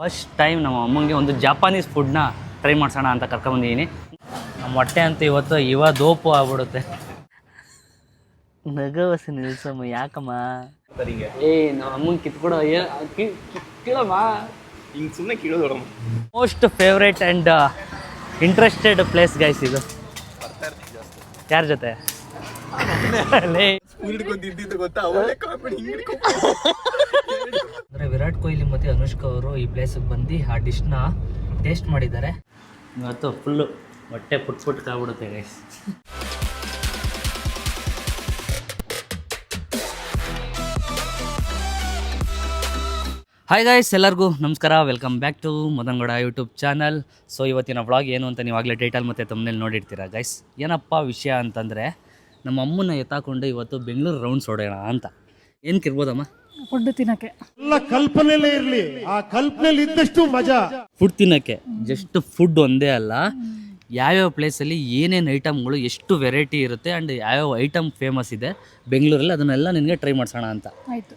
First time ನಮ್ಮ ಅಮ್ಮಂಗೆ ಒಂದು ಜಾಪಾನೀಸ್ ಫುಡ್ನ ಟ್ರೈ ಮಾಡ್ಸೋಣ ಅಂತ ಕರ್ಕೊಂಬಂದಿದ್ದೀನಿ. ನಮ್ಮ ಹೊಟ್ಟೆ ಅಂತ ಇವತ್ತು ದೋಪು ಆಗ್ಬಿಡುತ್ತೆ. ನಗವಸಿ ನಿಲ್ಸಮ್ಮ, ಯಾಕಮ್ಮ ನಮ್ಮ ಅಮ್ಮಂಗೆ ಕಿತ್ಕೊಡೋ ಕೀಳಮ್ಮ, ಹಿಂಗೆ ಸುಮ್ಮನೆ ಕೀಳೋದು. Most favourite and interested place guys ಇದು. ಯಾರ ಜೊತೆ ಅಂದರೆ ವಿರಾಟ್ ಕೊಹ್ಲಿ ಮತ್ತು ಅನುಷ್ಕಾ ಅವರು ಈ ಪ್ಲೇಸಿಗೆ ಬಂದು ಆ ಡಿಶ್ನ ಟೇಸ್ಟ್ ಮಾಡಿದ್ದಾರೆ. ಇವತ್ತು ಫುಲ್ಲು ಹೊಟ್ಟೆ ಪುಟ್ಕಾಗ್ಬಿಡುತ್ತೆ ಗೈಸ್. ಹಾಯ್ ಗೈಸ್, ಎಲ್ಲರಿಗೂ ನಮಸ್ಕಾರ. Welcome back to Madangowda YouTube channel. So ಇವತ್ತಿನ ವ್ಲಾಗ್ ಏನು ಅಂತ ನೀವು ಆಗಲೇ ಟೈಟಲ್ ಮತ್ತು ತಮ್ಮನೇಲಿ ನೋಡಿರ್ತೀರ ಗೈಸ್. ಏನಪ್ಪ ವಿಷಯ ಅಂತಂದರೆ, ನಮ್ಮ ಅಮ್ಮನ ಎತ್ತಾಕೊಂಡು ಇವತ್ತು ಬೆಂಗಳೂರು ರೌಂಡ್ಸ್ ಹೊಡೆಯೋಣ ಅಂತ. ಏನಕ್ಕಿರ್ಬೋದಮ್ಮ? ಫುಡ್ ತಿನ್ನಕ್ಕೆ. ಎಲ್ಲ ಕಲ್ಪನೆಲೇ ಇರಲಿ, ಆ ಕಲ್ಪನೆಲಿ ಇದ್ದಷ್ಟು ಮಜಾ. ಫುಡ್ ತಿನ್ನೋಕ್ಕೆ, ಜಸ್ಟ್ ಫುಡ್ ಒಂದೇ ಅಲ್ಲ, ಯಾವ್ಯಾವ ಪ್ಲೇಸಲ್ಲಿ ಏನೇನು ಐಟಮ್ಗಳು, ಎಷ್ಟು ವೆರೈಟಿ ಇರುತ್ತೆ ಆ್ಯಂಡ್ ಯಾವ್ಯಾವ ಐಟಮ್ ಫೇಮಸ್ ಇದೆ ಬೆಂಗಳೂರಲ್ಲಿ, ಅದನ್ನೆಲ್ಲ ನಿನಗೆ ಟ್ರೈ ಮಾಡಿಸೋಣ ಅಂತ. ಆಯಿತು.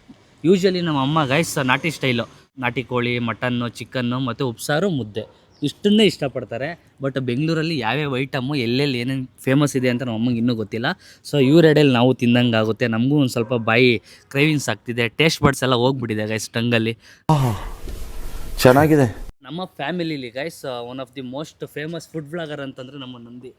ಯೂಶ್ವಲಿ ನಮ್ಮ ಅಮ್ಮ ಗೈಸ್ ನಾಟಿ ಸ್ಟೈಲು, ನಾಟಿ ಕೋಳಿ, ಮಟನ್ನು, ಚಿಕನ್ನು ಮತ್ತು ಉಪ್ಸಾರು, ಮುದ್ದೆ ಇಷ್ಟನ್ನೇ ಇಷ್ಟಪಡ್ತಾರೆ. ಬಟ್ ಬೆಂಗಳೂರಲ್ಲಿ ಯಾವ್ಯಾವ ಐಟಮು ಎಲ್ಲೆಲ್ಲಿ ಏನೇನು ಫೇಮಸ್ ಇದೆ ಅಂತ ನಮ್ಮ ಅಮ್ಮಂಗೆ ಇನ್ನೂ ಗೊತ್ತಿಲ್ಲ. ಸೊ ಇವರೆಡೆಯಲ್ಲಿ ನಾವು ತಿಂದಂಗೆ ಆಗುತ್ತೆ. ನಮಗೂ ಒಂದು ಸ್ವಲ್ಪ ಬಾಯಿ ಕ್ರೇವಿಂಗ್ಸ್ ಆಗ್ತಿದೆ. ಟೇಸ್ಟ್ ಬಡ್ಸ್ ಎಲ್ಲ ಹೋಗ್ಬಿಟ್ಟಿದೆ ಗೈಸ್ ಟಂಗಲ್ಲಿ. ಚೆನ್ನಾಗಿದೆ. ನಮ್ಮ ಫ್ಯಾಮಿಲಿಲಿ guys one of the most famous food blogger ಅಂತಂದರೆ ನಮ್ಮ ನಂದಿ.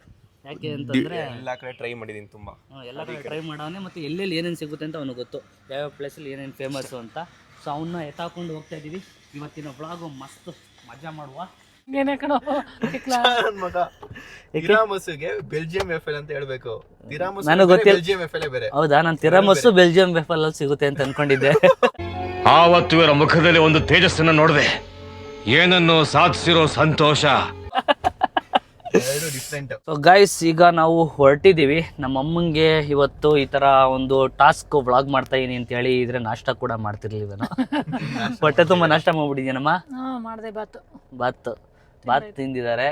ಯಾಕೆ ಅಂತಂದರೆ ಎಲ್ಲ ಕಡೆ ಟ್ರೈ ಮಾಡಿದ್ದೀನಿ, ತುಂಬ ಎಲ್ಲ ಕಡೆ ಟ್ರೈ ಮಾಡೋನೆ, ಮತ್ತು ಎಲ್ಲೆಲ್ಲಿ ಏನೇನು ಸಿಗುತ್ತೆ ಅಂತ ಅವನಿಗೆ ಗೊತ್ತು, ಯಾವ್ಯಾವ ಪ್ಲೇಸಲ್ಲಿ ಏನೇನು ಫೇಮಸ್ಸು ಅಂತ. ಸೊ ಅವನ್ನ ಎತ್ತಾಕೊಂಡು ಹೋಗ್ತಾ ಇದ್ದೀವಿ. ಇವತ್ತಿನ ವ್ಲಾಗು ಮಸ್ತ್ ಮಜಾ ಮಾಡುವ. ಏನೇ ಕಣೋ ಮಗ. ತಿರಾಮಸುಗೆ ಬೆಲ್ಜಿಯಂ ವೆಫೆಲ್ ಅಂತ ಹೇಳ್ಬೇಕು. ನನಗೆ ಗೊತ್ತಿಲ್ಲ, ಬೆಲ್ಜಿಯಂ ವೆಫೆಲ್ ಬೇರೆ. ಹೌದಾ? ನಾನು ತಿರಾಮಸ್ಸು ಬೆಲ್ಜಿಯಂ ವೆಫಲ್ ಅಲ್ಲಿ ಸಿಗುತ್ತೆ ಅಂತ ಅನ್ಕೊಂಡಿದ್ದೆ. ಆವತ್ತು ಇವರ ಮುಖದಲ್ಲಿ ಒಂದು ತೇಜಸ್ಸನ್ನು ನೋಡಿದೆ, ಏನನ್ನು ಸಾಧಿಸಿರೋ ಸಂತೋಷ. ಸೊ ಗೈಸ್, ಈಗ ನಾವು ಹೊರಟಿದ್ದೀವಿ. ನಮ್ಮ ಅಮ್ಮಂಗೆ ಇವತ್ತು ಈ ಥರ ಒಂದು ಟಾಸ್ಕ್ ವ್ಲಾಗ್ ಮಾಡ್ತಾ ಇದೀನಿ ಅಂತ ಹೇಳಿ ಇದ್ರೆ ನಾಷ್ಟ ಕೂಡ ಮಾಡ್ತಿರ್ಲಿಲ್ಲ ನಾನು. ಹೊಟ್ಟೆ ತುಂಬ ನಾಷ್ಟ ಮಾಡ್ಬಿಟ್ಟಿದ್ದೀನಮ್ಮ. ಮಾಡಿದೆ ಬಾತ್ ತಿಂದಿದ್ದಾರೆ.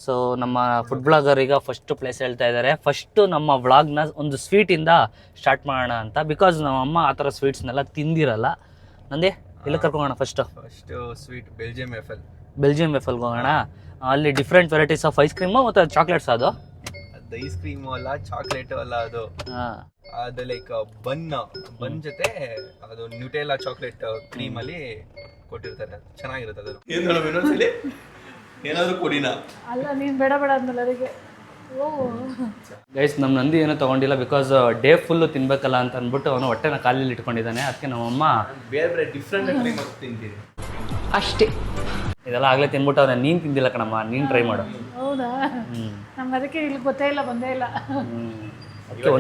ಸೊ ನಮ್ಮ ಫುಡ್ ಬ್ಲಾಗರ್ ಈಗ ಫಸ್ಟ್ ಪ್ಲೇಸ್ ಹೇಳ್ತಾ ಇದ್ದಾರೆ. ಫಸ್ಟು ನಮ್ಮ ವ್ಲಾಗ್ನ ಒಂದು ಸ್ವೀಟಿಂದ ಸ್ಟಾರ್ಟ್ ಮಾಡೋಣ ಅಂತ. ಬಿಕಾಸ್ ನಮ್ಮ ಅಮ್ಮ ಆ ಥರ ಸ್ವೀಟ್ಸ್ನೆಲ್ಲ ತಿಂದಿರಲ್ಲ. ನಂದೇ ಎಲ್ಲ ಕರ್ಕೊಂಡೋಣ. ಫಸ್ಟ್ ಸ್ವೀಟ್ ಬೆಲ್ಜಿಯಂ ವೆಫಲ್ಗೆ ಹೋಗೋಣ. ಅಲ್ಲಿ different varieties of ice cream ಮತ್ತು ಚಾಕ್ಲೇಟ್ಸ್. ಅದು ಐಸ್ ಕ್ರೀಮು ಅಲ್ಲ, ಚಾಕ್ಲೇಟ್ ಅಲ್ಲ, ಅದು ಲೈಕ್ ಬನ್ ಜೊತೆ ಅದು ನ್ಯೂಟೆಲ್ಲಾ ಚಾಕ್ಲೇಟ್ ಕ್ರೀಮ್ ಅಲ್ಲಿ ಕೊಟ್ಟಿರ್ತಾರೆ. ಚೆನ್ನಾಗಿರುತ್ತೆ ಅದು. ಏನಾದ್ರು ಕೊಡಿನಾ? ಅಲ್ಲ, ನೀನು ಬೇಡ ಅಂದ್ಮೇಲೆ ಅದಕ್ಕೆ. ಗೈಸ್, ನಮ್ಮ ನಂದಿ ಏನೋ ತೊಗೊಂಡಿಲ್ಲ. ಬಿಕಾಸ್ ಡೇ ಫುಲ್ಲು ತಿನ್ಬೇಕಲ್ಲ ಅಂತ ಅಂದ್ಬಿಟ್ಟು ಅವನು ಹೊಟ್ಟೆನ ಕಾಲಲ್ಲಿ ಇಟ್ಕೊಂಡಿದ್ದಾನೆ. ಅದಕ್ಕೆ ನಮ್ಮಮ್ಮ ಬೇರೆ ಡಿಫ್ರೆಂಟ್ ತಿಂತೀನಿ ಅಷ್ಟೇ. ಇದೆಲ್ಲ ಆಗಲೇ ತಿನ್ಬಿಟ್ಟು ಅವನ್ನ. ನೀನು ತಿಂದಿಲ್ಲ ಕಣಮ್ಮ, ನೀನು ಟ್ರೈ ಮಾಡು. ಹೌದಾ? ನಮ್ಗೆ ಅದಕ್ಕೆ ಇಲ್ಲಿ ಗೊತ್ತೇ ಇಲ್ಲ, ಬಂದೇ ಇಲ್ಲ. ಅದಕ್ಕೆ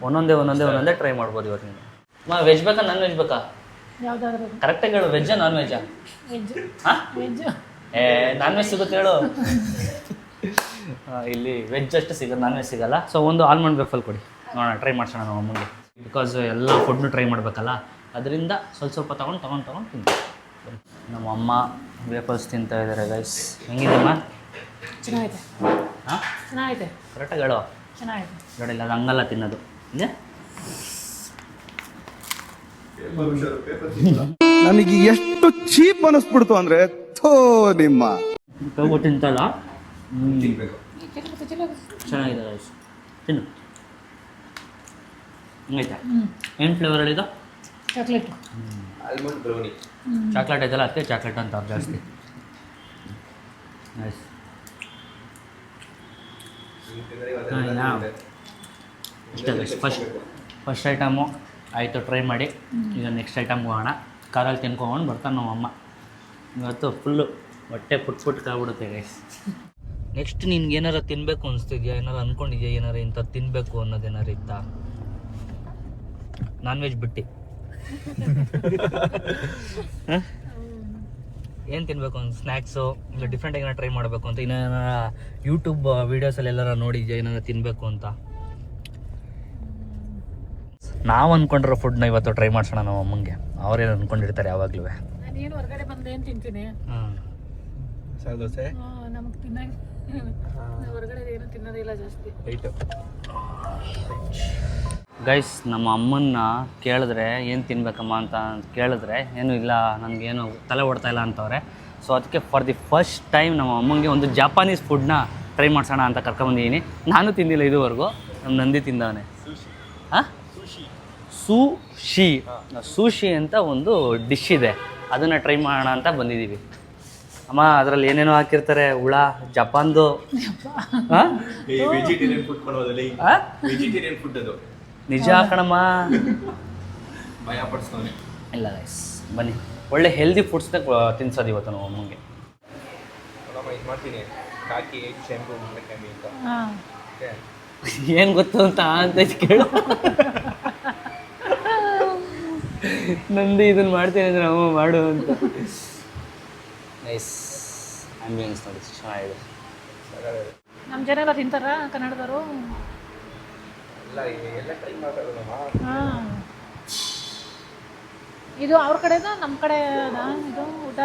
ಒಂದೊಂದೇ ಟ್ರೈ ಮಾಡ್ಬೋದು ಇವತ್ತು. ನೀನು ವೆಜ್ ಬೇಕಾ ನಾನ್ ವೆಜ್ ಬೇಕಾ? ಯಾವ್ದಾದ್ರು ಕರೆಕ್ಟಾಗಿ ಹೇಳು. ವೆಜ್ಜಾ ನಾನ್ ವೆಜ್ಜಾ? ವೆಜ್. ನಾನ್ ವೆಜ್ ಸಿಗುತ್ತೆ ಹೇಳು. ಇಲ್ಲಿ ವೆಜ್ ಅಷ್ಟು ಸಿಗೋದು, ನಾನ್ ವೆಜ್ ಸಿಗಲ್ಲ. ಸೊ ಒಂದು ಆಲ್ಮಂಡ್ ವೇಫಲ್ ಕೊಡಿ, ನೋಡೋಣ, ಟ್ರೈ ಮಾಡ್ಸೋಣ ನಮ್ಮ ಅಮ್ಮಂಗೆ. ಬಿಕಾಸ್ ಎಲ್ಲ ಫುಡ್ನು ಟ್ರೈ ಮಾಡಬೇಕಲ್ಲ, ಅದರಿಂದ ಸ್ವಲ್ಪ ತೊಗೊಂಡು ತಿಂತೀವಿ. ನಮ್ಮ ಅಮ್ಮ ವೇಫಲ್ಸ್ ತಿಂತಾ ಇದ್ದಾರೆ ಗೈಸ್. ಹೆಂಗಿದೆಮ್ಮ? ಚೆನ್ನಾಗಿದೆ. ಹಾಂ, ಚೆನ್ನಾಗಿದೆ. ಕರೆಕ್ಟಾಗಿ ಹೇಳೋ. ಚೆನ್ನಾಗಿದೆ. ನೋಡಿಲ್ಲ, ಅದು ಹಂಗಲ್ಲ ತಿನ್ನೋದು. ಇದೆ ನನಗೆ ಎಷ್ಟು ಚೀಪ್ ಅನಿಸ್ಬಿಡ್ತು ಅಂದ್ರೆ, ಥೋ ನಿಮ್ಮ ಹೋಗ್ಬಿಟ್ಟು ತಿಂತಲ್ಲ. ಚೆನ್ನಾಗಿದೆ ಗೈಸ್, ತಿನ್ನು. ಹಂಗೈತೆ. ಏನು ಫ್ಲೇವರ್ ಹೇಳಿದ್ದು? ಚಾಕ್ಲೇಟ್. Almond brownie. ಚಾಕ್ಲೇಟ್ ಐತಲ್ಲ, ಅದಕ್ಕೆ ಚಾಕ್ಲೇಟ್ ಅಂತ ಜಾಸ್ತಿ. ನೈಸ್. ಇಷ್ಟ ಗೈಸ್. ಫಸ್ಟ್ ಐಟಮು ಆಯಿತು, ಟ್ರೈ ಮಾಡಿ. ಈಗ ನೆಕ್ಸ್ಟ್ ಐಟಮ್ಗೆ ಹೋಗೋಣ. ಕಾರಲ್ಲಿ ತಿನ್ಕೊಂಡು ಬರ್ತಾನೆ ನಮ್ಮ ಅಮ್ಮ. ಇವತ್ತು ಫುಲ್ಲು ಹೊಟ್ಟೆ ಪುಟ್ಕಾಗ್ಬಿಡುತ್ತೆ ಗೈಸ್. ನೆಕ್ಸ್ಟ್ ನಿನ್ಗೆ ಏನಾರು ತಿನ್ನಬೇಕು ಅನಿಸ್ತಿದ್ಯಾ? ಏನಾರು ಅಂದ್ಕೊಂಡಿದ್ಯಾ? ಏನಾರು ಇಂಥದ್ದು ತಿನ್ನಬೇಕು ಅನ್ನೋದೇನಾರು ಇತ್ತಾ? ನಾನ್ ವೆಜ್ ಬಿಟ್ಟು ಏನು ತಿನ್ನಬೇಕು ಅಂತ? ಸ್ನ್ಯಾಕ್ಸು ಇಲ್ಲ ಡಿಫ್ರೆಂಟಾಗಿ ಏನಾರು ಟ್ರೈ ಮಾಡಬೇಕು ಅಂತ? ಇನ್ನೇನಾರ ಯೂಟ್ಯೂಬ್ ವೀಡಿಯೋಸಲ್ಲಿ ಎಲ್ಲಾರ ನೋಡಿದ್ಯಾ ಏನಾರು ತಿನ್ನಬೇಕು ಅಂತ? ನಾವು ಅಂದ್ಕೊಂಡಿರೋ ಫುಡ್ನ ಇವತ್ತು ಟ್ರೈ ಮಾಡ್ಸೋಣ ನಮ್ಮ ಅಮ್ಮಂಗೆ. ಅವ್ರೇನು ಅಂದ್ಕೊಂಡಿರ್ತಾರೆ ಯಾವಾಗಲೂ. ನಾನೇನು ಹೊರಗಡೆ ಬಂದು ಏನು ತಿಂತೀನಿ? ಹಾಂ, ಮಸಾಲೆ ದೋಸೆ. ನಮಗೆ ತಿನ್ನಂಗೆ ಹೊರಗಡೆ ಏನು ತಿನ್ನೋದಿಲ್ಲ ಜಾಸ್ತಿ. ರೈಟು. ಗೈಸ್ ನಮ್ಮ ಅಮ್ಮನ್ನ ಕೇಳಿದ್ರೆ ಏನು ತಿನ್ಬೇಕಮ್ಮ ಅಂತ ಕೇಳಿದ್ರೆ ಏನು ಇಲ್ಲ ನನಗೇನು ತಲೆ ಓಡ್ತಾ ಇಲ್ಲ ಅಂತವ್ರೆ. ಸೊ ಅದಕ್ಕೆ ಫಾರ್ ದಿ ಫಸ್ಟ್ ಟೈಮ್ ನಮ್ಮ ಅಮ್ಮಂಗೆ ಒಂದು ಜಾಪಾನೀಸ್ ಫುಡ್ನ ಟ್ರೈ ಮಾಡ್ಸೋಣ ಅಂತ ಕರ್ಕೊಂಬಂದಿದ್ದೀನಿ. ನಾನು ತಿಂದಿಲ್ಲ ಇದುವರೆಗೂ, ನಮ್ಮ ನಂದಿ ತಿಂದವನೆ. ಹಾಂ, ಸೂಶಿ ಅಂತ ಒಂದು ಡಿಶ್ ಇದೆ, ಅದನ್ನು ಟ್ರೈ ಮಾಡೋಣ ಅಂತ ಬಂದಿದ್ದೀವಿ. ಅಮ್ಮ ಅದರಲ್ಲಿ ಏನೇನೋ ಹಾಕಿರ್ತಾರೆ, ಹುಳ, ಜಪಾನ್ದು. ಹಾಂ, ವೆಜಿಟೇರಿಯನ್ ಫುಡ್ ಕೊಡೋದಲ್ಲ, ವೆಜಿಟೇರಿಯನ್ ಫುಡ್ ಅದು. ನಿಜ ಕಣಮ್ಮ, ಭಯ ಪಡಿಸ್ತವನೆ. ಇಲ್ಲ ಗೈಸ್ ಬನ್ನಿ, ಒಳ್ಳೆ ಹೆಲ್ದಿ ಫುಡ್ಸ್ನ ತಿನ್ಸೋದು ಇವತ್ತು ನಾವು ಅಮ್ಮಂಗೆ. ಇದು ಮಾಡ್ತೀನಿ, ಕಾಕಿ ಶೆಂಪು ಮುಟ್ಟಕಮ್ಮಿ ಅಂತ. ಹಾಂ, ಓಕೆ, ಏನು ಗೊತ್ತು ಅಂತ ಕೇಳು. ನಂದು ಇದನ್ನು ಮಾಡ್ತೀನಿ ಅಂದರೆ ಅಮ್ಮ ಮಾಡು ಅಂತ. ನೈಸ್ ಆಂಬಿಯನ್ಸ್ ನೋಡಿ, ಚೆನ್ನಾಗಿದೆ. ನಮ್ಮ ಜನ ಎಲ್ಲ ತಿಂತಾರ ಕನ್ನಡದವರು? ಎಲ್ಲ ಎಲ್ಲ ಟ್ರೈ ಮಾಡ್ತಾರಲ್ಲಮ್ಮ. ಹಾಂ, ಇದು ಅವ್ರ ಕಡೆನಾ ನಮ್ಮ ಕಡೆ ಇದು ಊಟ?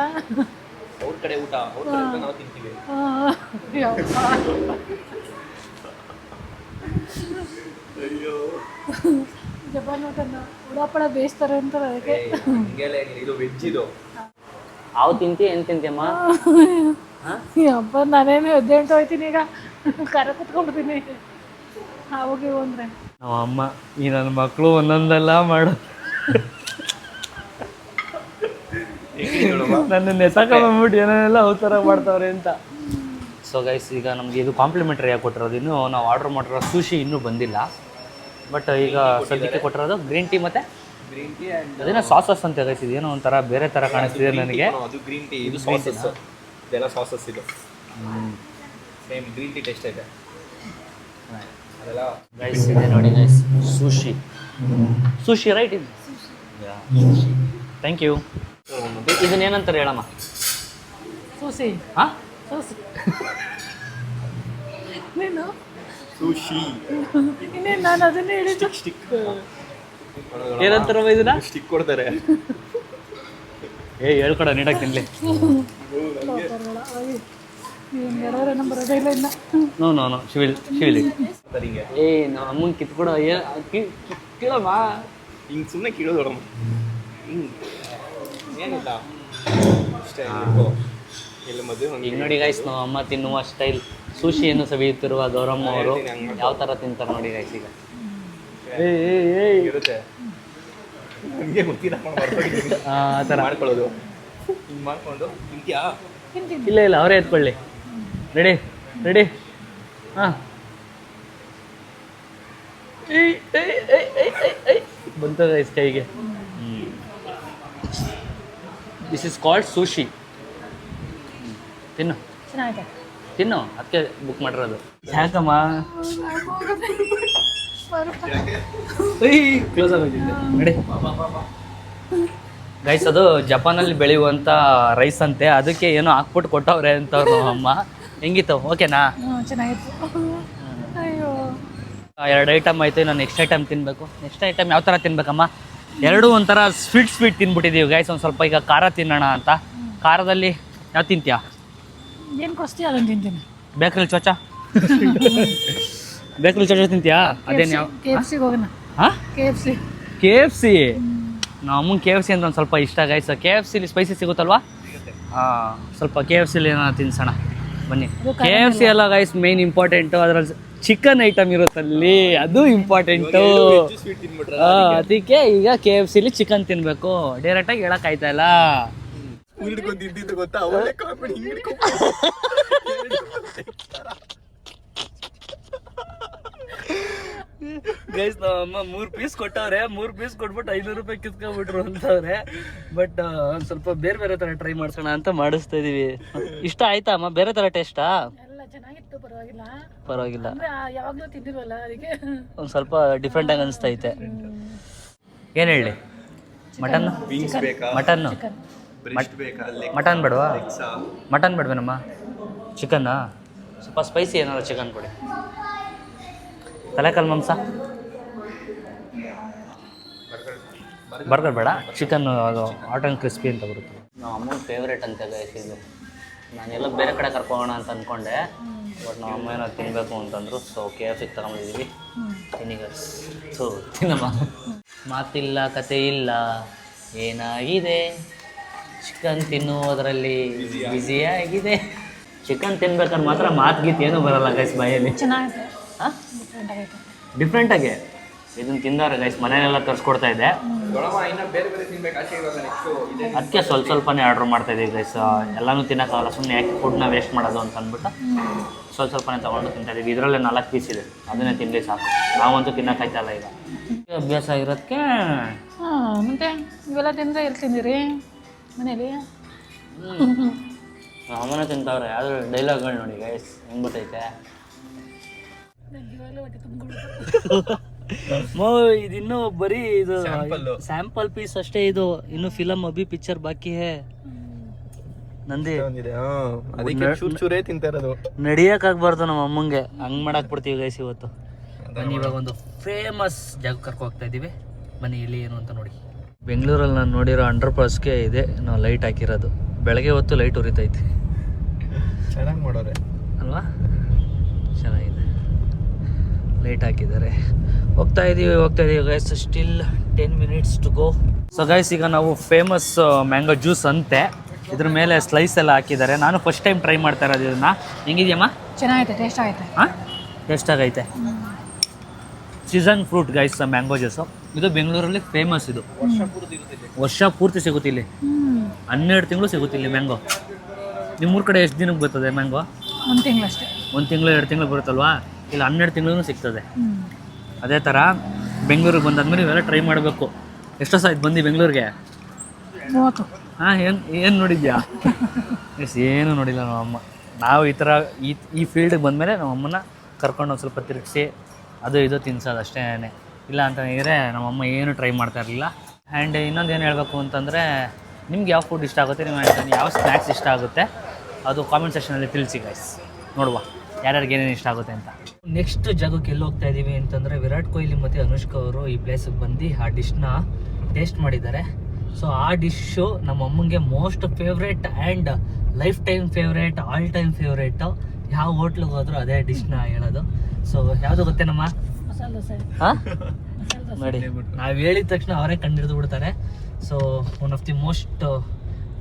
ಅವ್ರ ಕಡೆ ಊಟ, ಅವ್ರ ಕಡೆ ನಾವು ತಿಂತೀವಿ. ಅಯ್ಯೋ, ಜಪಾನ್ ಊಟನ ಉಡಾಪಡ ಬೇಯಿಸ್ತಾರೆ ಅಂತಾರೆ ಅದಕ್ಕೆ. ಹಿಂಗೆಲ್ಲ ಏನಿಲ್ಲ, ಇದು ವೆಜ್ ಇದು. ಹಾವು ತಿಂತಿ ಏನು ತಿಂತಿಯಮ್ಮ? ಹಬ್ಬ ನಾನೇನು 18 ಹೋಯ್ತೀನಿ ಈಗ, ಕರ ಕುತ್ಕೊಂಡ್ಬಿಡ್ತೀನಿ ಹಾವಿಗೆ ಅಂದರೆ. ನಮ್ಮ ಅಮ್ಮ ಈ ನನ್ನ ಮಕ್ಕಳು ಒಂದೊಂದೆಲ್ಲ ಮಾಡು, ನನ್ನ ನೆಸಕೊಂಡ್ಬಿಟ್ಟು ಏನೇನೆಲ್ಲ ಅವತಾರ ಮಾಡ್ತಾವ್ರೆ ಅಂತ. ಸೊ ಗೈಸ್, ಈಗ ನಮಗೆ ಇದು ಕಾಂಪ್ಲಿಮೆಂಟ್ರಿ ಆಗಿ ಕೊಟ್ಟಿರೋದು. ಇನ್ನೂ ನಾವು ಆರ್ಡರ್ ಮಾಡಿರೋ ಸೂಶಿ ಇನ್ನೂ ಬಂದಿಲ್ಲ. ಬಟ್ ಈಗ ಸದ್ಯಕ್ಕೆ ಕೊಟ್ಟಿರೋದು ಗ್ರೀನ್ ಟೀ ಮತ್ತು ಗ್ರೀನ್ ಟೀ ಆ್ಯಂಡ್ ಅದೇನೋ ಸಾಸಸ್ ಅಂತ ಗೈಸ್. ಇದೇನೋ ಒಂಥರ ಬೇರೆ ಥರ ಕಾಣಿಸ್ತಿದೆ ನನಗೆ. ಅದು ಗ್ರೀನ್ ಟೀ, ಇದು ಸಾಸಸ್, ಇದೆಲ್ಲ ಸಾಸಸ್. ಇದು ಸೇಮ್ ಗ್ರೀನ್ ಟೀ ಟೇಸ್ಟ್ ಇದೆ ಅದೆಲ್ಲ. ಗೈಸ್ ಇದೆ ನೋಡಿ ಗೈಸ್, ಸೂಶಿ ರೈಟ್ ಇದು. Thank you. ಇದನ್ನೇನಂತಾರೆ ಹೇಳಮ್ಮ? ಸೂಸಿ. ಹಾಂ, ಸೂಸಿ ನೀನು ಸುಶಿ. ಇನ್ನೇನು ನಾನು ಅದನ್ನೇ ಹೇಳಿದ್ದು. ಸ್ಟಿಕ್ ಏನಂತಾರಮ್ಮ ಇದನ್ನ? ಸ್ಟಿಕ್ ಕೊಡ್ತಾರೆ. ಹೇಳ್ಕೊಡ ನೀಟಾಗಿ ತಿನ್ಲಿ. ಹೇಳಿದ್ರೆ ನಮ್ಮ ಬರೋದೇ ಇಲ್ಲ ಇನ್ನು. No civil ಶಿವಿಲಿ. ಹಿಂಗೆ ನಮ್ಮ ಅಮ್ಮನ ಕಿತ್ಕೊಡ ಕೀಳಮ್ಮ. ಹಿಂಗೆ ಸುಮ್ಮನೆ ಕೀಳೋದು ನೋಡಮ್ಮ. ಹಿಂಗೆ ಏನಿಲ್ಲ ಇಷ್ಟ ಎಲ್ಲ ಮದುವೆ. ಈಗ ನೋಡಿ ಗೈಸ್, ನಮ್ಮ ಅಮ್ಮ ತಿನ್ನುವ ಸ್ಟೈಲ್. ಸೂಶಿಯನ್ನು ಸವಿಯುತ್ತಿರುವ ಗೌರಮ್ಮ ಅವರು ಯಾವ ಥರ ತಿಂತಾರೆ ನೋಡಿ ಗೈಸ್. ಈಗ ಇರುತ್ತೆ ನಮಗೆ ಗೊತ್ತಿಲ್ಲ ಆ ಥರ ಮಾಡ್ಕೊಳ್ಳೋದು. ಹಿಂಗೆ ಮಾಡ್ಕೊಂಡು ತಿಂತ್ಯಾ? ಇಲ್ಲ ಅವರೇ ಎತ್ಕೊಳ್ಳಿ. ರೆಡಿ ಹಾಂ. ಬಂತು ಗೈಸ್ ಕೈಗೆ. This is called sushi. ತಿನ್ನು ತಿನ್ನು, ಅದಕ್ಕೆ ಬುಕ್ ಮಾಡಿರೋದು. ಯಾಕಮ್ಮ ಕ್ಲೋಸ್ ಆಗೋಗಿದ್ದೆ ನೋಡಿ ಗೈಸ್. ಅದು ಜಪಾನಲ್ಲಿ ಬೆಳೆಯುವಂಥ ರೈಸ್ ಅಂತೆ, ಅದಕ್ಕೆ ಏನೋ ಹಾಕ್ಬಿಟ್ಟು ಕೊಟ್ಟವ್ರೆ ಅಂತವ್ರು ನಮ್ಮ ಅಮ್ಮ. ಹೆಂಗಿತ್ತು? ಓಕೆನಾ? ಚೆನ್ನಾಗಿತ್ತು. ಅಯ್ಯೋ, 2 ಐಟಮ್ ಆಯಿತು. ನಾನು ನೆಕ್ಸ್ಟ್ ಐಟಮ್ ತಿನ್ನಬೇಕು. ನೆಕ್ಸ್ಟ್ ಐಟಮ್ ಯಾವ ಥರ ತಿನ್ಬೇಕಮ್ಮ? ಎರಡೂ ಒಂಥರ ಸ್ವೀಟ್ ತಿನ್ಬಿಟ್ಟಿದ್ದೀವಿ ಗೈಸ್. ಒಂದು ಸ್ವಲ್ಪ ಈಗ ಖಾರ ತಿನ್ನೋಣ ಅಂತ. ಖಾರದಲ್ಲಿ ಯಾವ ತಿಂತೀಯಾ? ಏನು ಕೊಸ್ತಿ ಅದನ್ನು ತಿಂತೀನಿ. ಬೇಕ್ರಲ್ಲಿ ಚೋಚ ಬೇಕ್ರಲ್ಲಿ ಚೋಚ ತಿಂತೀಯಾ? ಅದೇನು ಯಾವ KFC ಹೋಗೋಣ. ಹಾಂ, KFC. ನಮ್ಮ ಅಮ್ಮಂಗೆ KFC ಅಂತ ಒಂದು ಸ್ವಲ್ಪ ಇಷ್ಟ ಗೈಸ್. KFCಲಿ ಸ್ಪೈಸಿ ಸಿಗುತ್ತಲ್ವಾ? ಹಾಂ, ಸ್ವಲ್ಪ KFCಲಿ ಏನಾದ್ರು ತಿನ್ಸೋಣ ಬನ್ನಿ. KFC ಎಲ್ಲ ಗೈಸ್ ಮೇನ್ ಇಂಪಾರ್ಟೆಂಟು. ಅದರಲ್ಲಿ ಚಿಕನ್ ಐಟಮ್ ಇರುತ್ತಲ್ಲಿ, ಅದು ಇಂಪಾರ್ಟೆಂಟು. ಅದಕ್ಕೆ ಈಗ KFCಲಿ ಚಿಕನ್ ತಿನ್ನಬೇಕು. ಡೈರೆಕ್ಟಾಗಿ ಹೇಳೋಕ್ಕಾಯ್ತಾ ಇಲ್ಲ. ಹಿಡ್ಕೊಂಡಿದ್ದು ಗೊತ್ತಾ? ಅವಳೇ ಕಾಮಿಡಿ ಹಿಂಗೆ ಗೈಸ್, ನಮ್ಮ ಅಮ್ಮ 3 ಪೀಸ್ ಕೊಟ್ಟವ್ರೆ. 3 ಪೀಸ್ ಕೊಟ್ಬಿಟ್ಟು 500 ರೂಪಾಯಿ ಕಿತ್ಕೊಂಡ್ಬಿಟ್ರು ಅಂತವ್ರೆ. ಬಟ್ ಒಂದು ಸ್ವಲ್ಪ ಬೇರೆ ಥರ ಟ್ರೈ ಮಾಡ್ಸೋಣ ಅಂತ ಮಾಡಿಸ್ತಾ ಇದೀವಿ. ಇಷ್ಟ ಆಯ್ತಾ ಅಮ್ಮ? ಬೇರೆ ಥರ ಟೇಸ್ಟಾ? ಎಲ್ಲ ಚೆನ್ನಾಗಿತ್ತು, ಪರವಾಗಿಲ್ಲ. ಯಾವಾಗಲೂ ತಿಂದಿಲ್ವಲ್ಲ ಅದಕ್ಕೆ ಒಂದು ಸ್ವಲ್ಪ ಡಿಫ್ರೆಂಟಾಗಿ ಅನಿಸ್ತೈತೆ. ಏನು ಹೇಳಿ? ಮಟನ್ನು ವಿಂಗ್ಸ್ ಬೇಕಾ? ಮಟನ್ನು ಬ್ರೆಸ್ಟ್ ಬೇಕಾ? ಮಟನ್ ಬೇಡವಾ? ಲೆಗ್ಸಾ? ಮಟನ್ ಬೇಡವೇನಮ್ಮ? ಚಿಕನ್ನಾ? ಸ್ವಲ್ಪ ಸ್ಪೈಸಿ ಏನಾದ್ರು ಚಿಕನ್ ಕೊಡಿ. ತಲೆಕಾಲು ಮಾಂಸ ಬರ್ಗರ್ ಬೇಡ, ಚಿಕನ್ ಅದು ಹಾಟ್ ಆ್ಯಂಡ್ ಕ್ರಿಸ್ಪಿ ಅಂತ ಬರುತ್ತೆ. ನಮ್ಮ ಅಮ್ಮನ ಫೇವ್ರೇಟ್ ಅಂತ ಗೈಸ್ ಇದು. ನಾನೆಲ್ಲ ಬೇರೆ ಕಡೆ ಕರ್ಕೋಣ ಅಂತ ಅಂದ್ಕೊಂಡೆ, ಬಟ್ ನಮ್ಮ ಅಮ್ಮ ಏನೋ ತಿನ್ನಬೇಕು ಅಂತಂದರು. ಸೊ KFC ತಗೊಂಡಿದ್ದೀವಿ. ತಿನ್ನಿಗ ಸೊ ತಿನ್ನಮ್ಮ. ಮಾತಿಲ್ಲ ಕತೆ ಇಲ್ಲ, ಏನಾಗಿದೆ, ಚಿಕನ್ ತಿನ್ನುವುದರಲ್ಲಿ ಬ್ಯುಸಿಯಾಗಿದೆ. ಚಿಕನ್ ತಿನ್ಬೇಕಾದ್ರೆ ಮಾತ್ರ ಮಾತು ಗೀತ್ ಏನೂ ಬರಲ್ಲ ಗೈಸ್ ಬಾಯಲ್ಲಿ. ಚೆನ್ನಾಗಿದೆ. ಹಾಂ, ಡಿಫ್ರೆಂಟ್ ಆಗೈತೆ. ಡಿಫ್ರೆಂಟಾಗಿ ಇದನ್ನು ತಿಂದವ್ರೆ ಗೈಸ್. ಮನೆಯಲ್ಲೆಲ್ಲ ತರಿಸ್ಕೊಡ್ತಾ ಇದ್ದೆ, ಅದಕ್ಕೆ ಸ್ವಲ್ಪನೇ ಆರ್ಡ್ರ್ ಮಾಡ್ತಾಯಿದ್ದೀವಿ ಗೈಸ್. ಎಲ್ಲನೂ ತಿನ್ನೋಕ್ಕಾಗಲ್ಲ, ಸುಮ್ಮನೆ ಯಾಕೆ ಫುಡ್ನ ವೇಸ್ಟ್ ಮಾಡೋದು ಅಂತ ಅಂದ್ಬಿಟ್ಟು ಸ್ವಲ್ಪನೇ ತೊಗೊಂಡು ತಿಂತಾಯಿದ್ದೀವಿ. ಇದರಲ್ಲೇ 4 ಪೀಸ್ ಇದೆ, ಅದನ್ನೇ ತಿನ್ನಲಿ ಸಾಕು. ನಾವಂತೂ ತಿನ್ನೋಕ್ಕಾಯ್ತಲ್ಲ ಈಗ, ಅಭ್ಯಾಸ ಇರೋದಕ್ಕೆ. ಹಾಂ, ಮತ್ತೆ ಇವೆಲ್ಲ ತಿಂದರೆ ಎಲ್ಲಿ ತಿಂದಿರಿ ಮನೇಲಿ? ಅಮ್ಮನೇ ತಿಂತವ್ರೆ. ಯಾವ್ದು ಡೈಲಾಗ್ಗಳು ನೋಡಿ ಗೈಸ್ ಹೆಂಗೆ ಗೊತ್ತೈತೆ. ಇದಿನ್ನೂ ಬರೀ ಇದು ಸ್ಯಾಂಪಲ್ ಪೀಸ್ ಅಷ್ಟೇ. ಇದು ಇನ್ನು ಫಿಲಮ್ ಅಭಿ ಪಿಕ್ಚರ್ ಬಾಕಿ ಹೇ. ನಂದಿ ಚೂರೇ ತಿಂತಾ ಇರೋದು. ನಡಿಯಕ್ಕಾಗ್ಬಾರ್ದು ನಮ್ಮ ಅಮ್ಮಂಗೆ, ಹಂಗೆ ಮಾಡಾಕ್ಬಿಡ್ತೀವಿ ಗೈಸ್ ಇವತ್ತು. ಬನ್ನಿ ಇವಾಗ ಒಂದು ಫೇಮಸ್ ಜಾಗ ಕರ್ಕೊ ಹೋಗ್ತಾ ಇದ್ದೀವಿ. ಬನ್ನಿ ಇಲ್ಲಿ ಏನು ಅಂತ ನೋಡಿ. ಬೆಂಗಳೂರಲ್ಲಿ ನಾನು ನೋಡಿರೋ ಅಂಡರ್ಪಾಸ್ಗೆ ಇದೆ ನಾವು ಲೈಟ್ ಹಾಕಿರೋದು. ಬೆಳಗ್ಗೆ ಹೊತ್ತು ಲೈಟ್ ಉರಿತೈತೆ, ಚೆನ್ನಾಗಿ ಮಾಡೋರೆ ಅಲ್ವಾ? ಚೆನ್ನಾಗಿದೆ, ಲೈಟ್ ಹಾಕಿದ್ದಾರೆ. ಹೋಗ್ತಾ ಇದ್ದೀವಿ guys. Still 10 minutes to go. So guys, ಈಗ ನಾವು ಫೇಮಸ್ ಮ್ಯಾಂಗೋ ಜ್ಯೂಸ್ ಅಂತೆ ಇದ್ರ ಮೇಲೆ ಸ್ಲೈಸ್ ಎಲ್ಲ ಹಾಕಿದ್ದಾರೆ. ನಾನು ಫಸ್ಟ್ ಟೈಮ್ ಟ್ರೈ ಮಾಡ್ತಾ ಇರೋದು ಇದನ್ನ. ಹೆಂಗಿದೆಯಮ್ಮ? ಚೆನ್ನಾಗೈತೆ, ಟೇಸ್ಟ್ ಆಗೈತೆ. ಹಾಂ, ಟೇಸ್ಟ್ ಆಗೈತೆ. Season fruit guys mango juice. ಇದು ಬೆಂಗಳೂರಲ್ಲಿ ಫೇಮಸ್. ಇದು ವರ್ಷ ಪೂರ್ತಿ ಸಿಗುತ್ತೆ ಇಲ್ಲಿ. 12 ತಿಂಗಳು ಸಿಗುತ್ತೆ ಇಲ್ಲಿ ಮ್ಯಾಂಗೋ. ನಿಮ್ಮೂರ ಕಡೆ ಎಷ್ಟು ದಿನಕ್ಕೆ ಬರ್ತದೆ ಮ್ಯಾಂಗೋ? 1 ತಿಂಗಳಷ್ಟೇ. 1 ತಿಂಗಳು 2 ತಿಂಗಳು ಬರುತ್ತಲ್ವಾ? ಇಲ್ಲಿ 12 ತಿಂಗಳು ಸಿಗ್ತದೆ. ಅದೇ ಥರ ಬೆಂಗಳೂರಿಗೆ ಬಂದಾದ್ಮೇಲೆ ಇವೆಲ್ಲ ಟ್ರೈ ಮಾಡಬೇಕು. ಎಷ್ಟು ವರ್ಷ ಆಯ್ತು ಬಂದು ಬೆಂಗಳೂರಿಗೆ? 30. ಹಾಂ, ಏನು ನೋಡಿದ್ಯಾ? ಎಸ್, ಏನೂ ನೋಡಿಲ್ಲ ನಮ್ಮ ಅಮ್ಮ. ನಾವು ಈ ಥರ ಈ ಫೀಲ್ಡಿಗೆ ಬಂದಮೇಲೆ ನಮ್ಮ ಅಮ್ಮನ ಕರ್ಕೊಂಡು ಒಂದು ಸ್ವಲ್ಪ ತಿರುಗಿಸಿ ಅದು ಇದು ತಿನ್ಸೋದು ಅಷ್ಟೇ. ಇಲ್ಲ ಅಂತಂದರೆ ನಮ್ಮಮ್ಮ ಏನು ಟ್ರೈ ಮಾಡ್ತಾ ಇರಲಿಲ್ಲ. ಆ್ಯಂಡ್ ಇನ್ನೊಂದು ಏನು ಹೇಳಬೇಕು ಅಂತಂದರೆ, ನಿಮ್ಗೆ ಯಾವ ಫುಡ್ ಇಷ್ಟ ಆಗುತ್ತೆ, ನಿಮ್ಮ ಯಾವ ಸ್ನ್ಯಾಕ್ಸ್ ಇಷ್ಟ ಆಗುತ್ತೆ ಅದು ಕಾಮೆಂಟ್ ಸೆಕ್ಷನಲ್ಲಿ ತಿಳಿಸಿ ಗೈಸ್. ನೋಡುವ ಯಾರ್ಯಾರಿಗೆ ಏನೇನು ಇಷ್ಟ ಆಗುತ್ತೆ ಅಂತ. ನೆಕ್ಸ್ಟ್ ಜಾಗಕ್ಕೆ ಎಲ್ಲಿ ಹೋಗ್ತಾ ಇದ್ದೀವಿ ಅಂತಂದರೆ, ವಿರಾಟ್ ಕೊಹ್ಲಿ ಮತ್ತು ಅನುಷ್ಕಾ ಅವರು ಈ ಪ್ಲೇಸಿಗೆ ಬಂದು ಆ ಡಿಶ್ನ ಟೇಸ್ಟ್ ಮಾಡಿದ್ದಾರೆ. ಸೊ ಆ ಡಿಶ್ಶು ನಮ್ಮ ಅಮ್ಮಂಗೆ most favourite and life time favourite, all time favourite. ಯಾವ ಹೋಟ್ಲಿಗೆ ಹೋದರೂ ಅದೇ ಡಿಶ್ನ ಹೇಳೋದು. ಸೊ ಯಾವುದು ಗೊತ್ತೇ ನಮ್ಮ? ಮಸಾಲೆ ದೋಸೆ. ಹಾಂ, ನೋಡಿ, ನಾವು ಹೇಳಿದ ತಕ್ಷಣ ಅವರೇ ಕಂಡಿಡಿದು ಬಿಡ್ತಾರೆ. So one of the most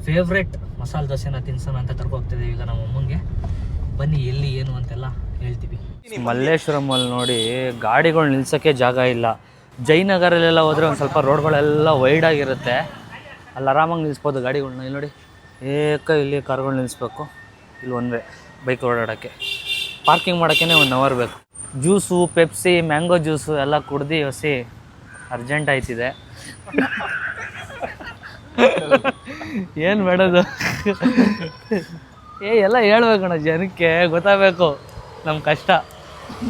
favourite ಮಸಾಲೆ ದೋಸೆನ ತಿನ್ಸೋಣ ಅಂತ ಕರ್ಕೋಗ್ತಿದ್ದೀವಿ ಈಗ ನಮ್ಮ ಅಮ್ಮಂಗೆ. ಬನ್ನಿ ಎಲ್ಲಿ ಏನು ಅಂತೆಲ್ಲ ಹೇಳ್ತೀವಿ. ಮಲ್ಲೇಶ್ವರಮಲ್ಲಿ ನೋಡಿ ಗಾಡಿಗಳು ನಿಲ್ಸೋಕ್ಕೆ ಜಾಗ ಇಲ್ಲ. ಜಯನಗರಲ್ಲೆಲ್ಲ ಹೋದರೆ ಒಂದು ಸ್ವಲ್ಪ ರೋಡ್ಗಳೆಲ್ಲ ವೈಡ್ ಆಗಿರುತ್ತೆ, ಅಲ್ಲಿ ಆರಾಮಾಗಿ ನಿಲ್ಲಿಸ್ಬೋದು ಗಾಡಿಗಳ್ನ. ಇಲ್ಲಿ ನೋಡಿ, ಇಲ್ಲಿ ಕಾರ್ಗಳು ನಿಲ್ಲಿಸ್ಬೇಕು. ಇಲ್ಲಿ ಒನ್ ವೇ ಬೈಕ್ ಓಡಾಡೋಕ್ಕೆ. ಪಾರ್ಕಿಂಗ್ ಮಾಡೋಕ್ಕೇ 1 hour ಬೇಕು. ಜ್ಯೂಸು, ಪೆಪ್ಸಿ, ಮ್ಯಾಂಗೋ ಜ್ಯೂಸು ಎಲ್ಲ ಕುಡ್ದು ಹೊಸಿ ಅರ್ಜೆಂಟ್ ಆಯ್ತಿದೆ. ಏನು ಮಾಡೋದು? ಎಲ್ಲ ಹೇಳ್ಬೇಕಣ್ಣ, ಜನಕ್ಕೆ ಗೊತ್ತಾಗಬೇಕು ನಮ್ಮ ಕಷ್ಟ.